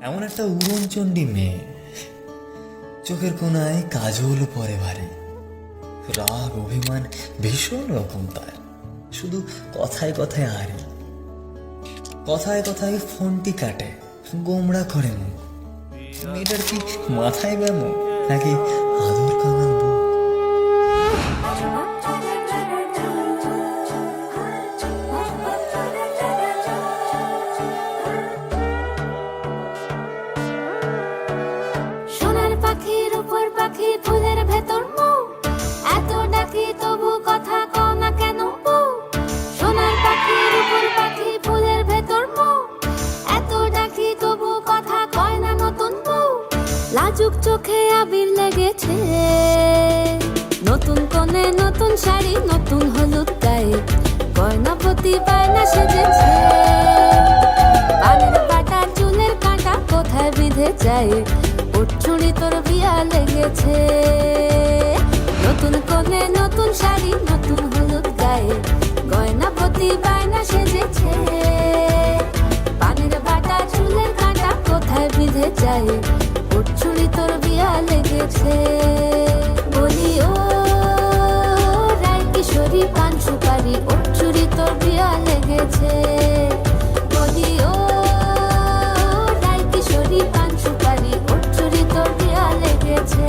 এমন একটা উড়নচণ্ডী মেয়ে, চোখের কোনায় কাজল পরে ভারী, রাগ অভিমান ভীষণ রকম তার, শুধু কথায় কথায় আড়ি, কথায় কথায় ফোনটি কাটে, গোমড়া করে মুখ। মেয়েটার কি মাথায় ব্যামো নাকি আদর কাঙাল বউ? সোনার পাখির উপর পাখি, ফুলের ভেতর মৌ, এত ডাকি তবু কথা কও না কেন বউ? সোনার পাখির উপর পাখি, ফুলের ভেতর মৌ, এত ডাকি তবু কথা কয় না নতুন বউ। লাজুক চোখে আবির লেগেছে, নতুন কোণে নতুন শাড়ি, নতুন হলুদ গায়ে, গয়না প্রতি বায়না সেজেছে। পানের বাটা চুলের কাঁটা কোথায় বিঁধে যায়, চুড়ি তোর বিয়া লেগেছে। নতুন কোণে নতুন শাড়ি, নতুন হলুদ গায়ে, গয়না প্রতি বায়না সেজেছে। পানের বাটা চুলের কাঁটা কোথায় বিঁধে যায়, ওর চুড়ি তোর বিয়া লেগেছে। বলি ও রায় কিশোরী পান সুপারি, ওর চুড়ি তোর বিয়া লেগেছে। বলি ও রায় কিশোরী পান সুপারি, ওর চুড়ি তোর বিয়া লেগেছে।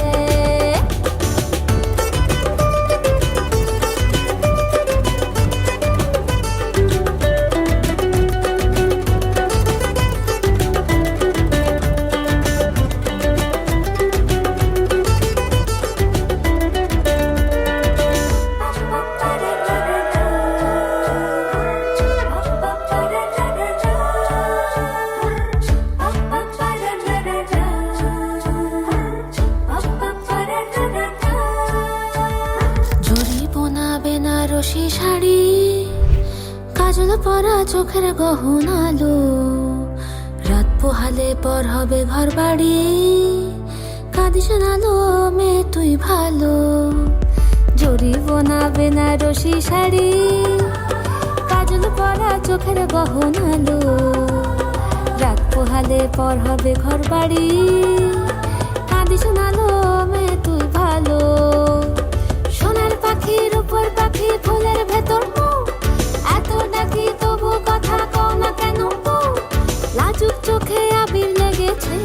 বেনারসি শাড়ি, কাজল পরা চোখের গহনালো, রাত পোহালে পর হবে ঘর বাড়ি, কাঁদিস নালো মেয়ে তুই ভালো। জরি বোনা বেনারসি শাড়ি, কাজল পরা চোখের গহনালো, রাত পোহালে পর হবে ঘর বাড়ি, কাঁদিস নালো মেয়ে তুই ভালো। সোনার পাখির উপর পাখি, ফুলের ভেতর মৌ, এত ডাকি তবু কথা কও না কেন বউ? লাজুক চোখে আবির লেগেছে,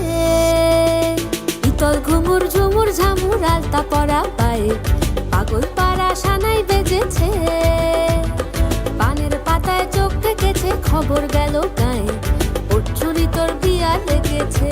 ইতল ঘুমুর ঝুমুর ঝামুর আলতা পরা পায়ে, পাগল পাড়া সানাই বেজেছে। পানের পাতায় চোখ থেকেছে, খবর গেল গায়ে, ওর চুরি তোর বিয়া লেগেছে।